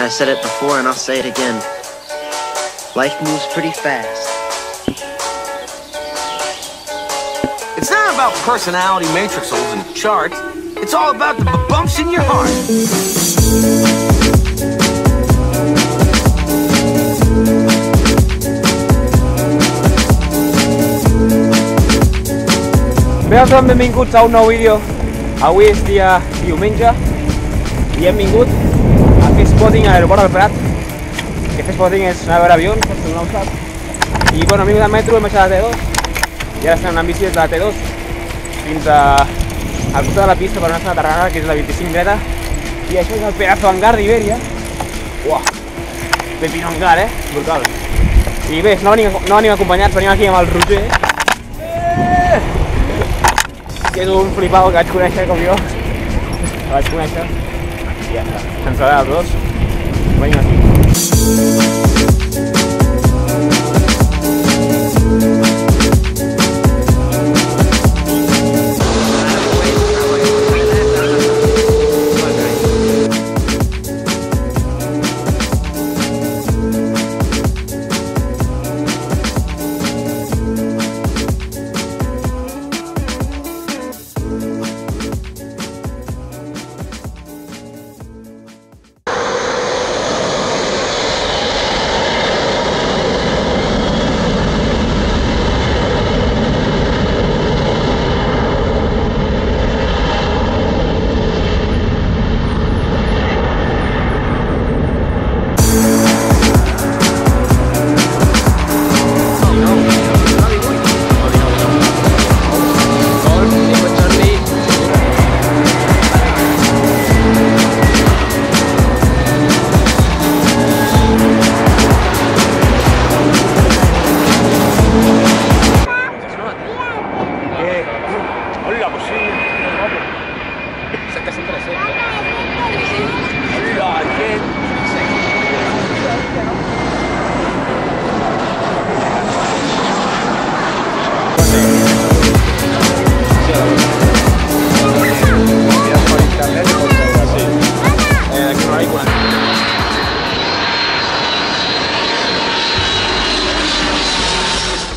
I said it before and I'll say it again. Life moves pretty fast. It's not about personality matrixels and charts. It's all about the bumps in your heart. Bé, benvinguts a un nou vídeo. Avui és dia diumenge i hem vingut a fer spotting a l'aeroport del Prat. Que fer spotting és anar a veure avions, per si no ho sap. I bueno, hem vingut al metro, hem baixat a la T2 i ara estem anant amb bici des de la T2 fins al costat de la pista per anar a Tarragona, que és la 25 dreta. I això és el pedazo hangar d'Iberia. Uah, pepino hangar, brutal. I bé, no venim acompanyats, venim aquí amb el Roger, que és un flipau que vaig conèixer com jo. El vaig conèixer i ja està, ens agrada els dos. Venim aquí.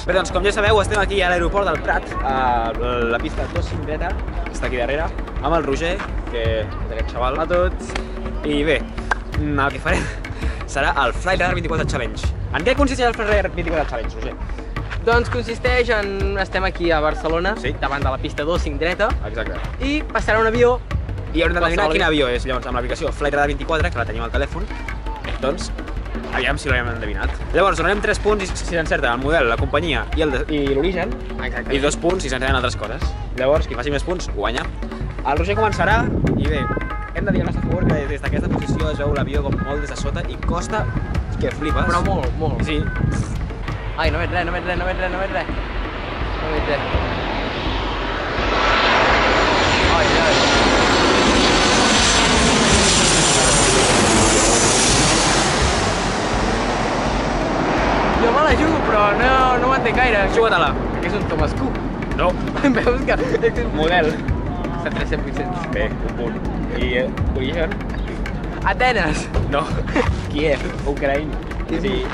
Bé, doncs, com ja sabeu, estem aquí a l'aeroport del Prat, a la pista 25 dreta, que està aquí darrere, amb el Roger, que és aquest xaval. A tots! I bé, el que farem serà el Flight Radar 24 Challenge. En què consisteix el Flight Radar 24 Challenge, Roger? Doncs consisteix en... estem aquí a Barcelona, sí, davant de la pista 25 dreta. Exacte. I passarà un avió. I haurem d'endevinar quin avió és. Llavors, amb l'aplicació Flight Radar 24, que la tenim al telèfon, doncs, aviam si l'haurem endevinat. Llavors, donarem 3 punts si s'encerta el model, la companyia i l'origen, i 2 punts si s'encerten altres coses. Llavors, qui faci més punts, guanya. El Roger començarà, i bé, hem de dir al nostre favor que des d'aquesta posició es veu l'avió com molt des de sota i costa que flipes. Però molt, molt. Sí. Ai, no veig res, no veig res, no veig res, no veig res. No veig res. Ai, ai. Jo me la jugo, però no ho entenc gaire. Juga-te-la. Que és un Thomas Cook. No. Veus que... Model. 737-800. Bé, un punt. I origen? Atenes. No. Kiev, Ucraïna. Sí,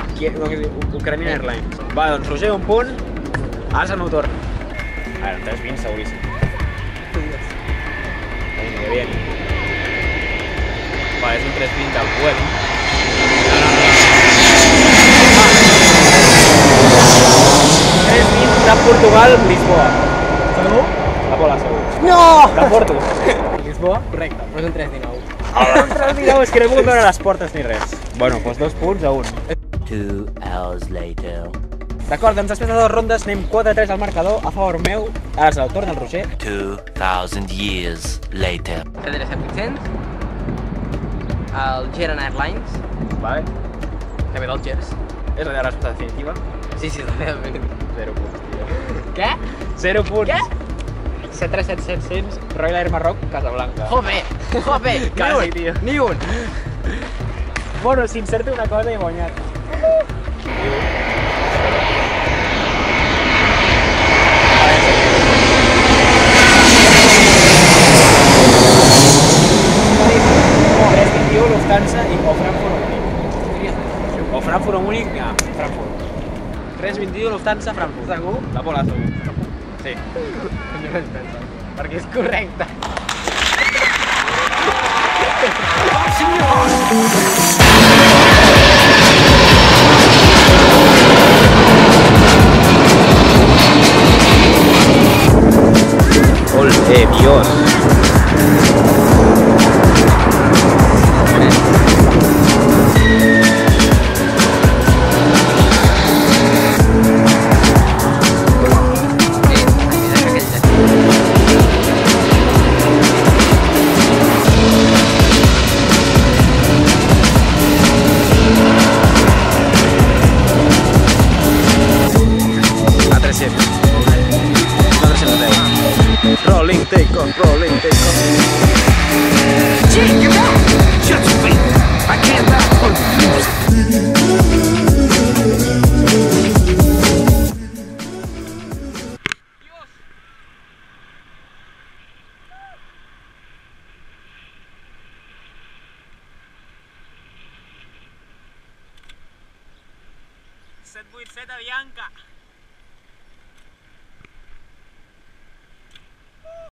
Ucraïna Airlines. Va, doncs Roger, un punt. Ara és el meu torn. Ara, en 3:20 seguríssim. Vinga, bien. Va, és un 3:20 del Vueling. De Portugal, Lisboa. Segur? La bola, segur. No! De Porto. Lisboa? Correcte, però és un 3:19. És que no he pogut veure les portes ni res. Bueno, doncs 2 punts a 1. 2 hours later. D'acord, doncs després de 2 rondes anem 4-3 al marcador a favor meu. Ara és el torn del Roger. 2000 years later. 737-800. El Geran Airlines. Vale. Que ve del Gers. És la meva resposta definitiva. Sí, és la meva definitiva. 0 punts, tio. Què? 0 punts. Què? 737-700, Royal Air Maroc, Casablanca. Jope! Jope! Quasi, tio. Ni un! Bueno, si inserto una cosa he guanyat. Lufthansa i o Frankfurt. diu Lufthansa Frankfurt. Segur? La Pola, segur. Sí. Perquè és correcte. ¡Ole, Dios! A 300. Rolling, take off, rolling, take off. Jake, get out! Shut your face! I can't laugh for you. Set 8 Bianca.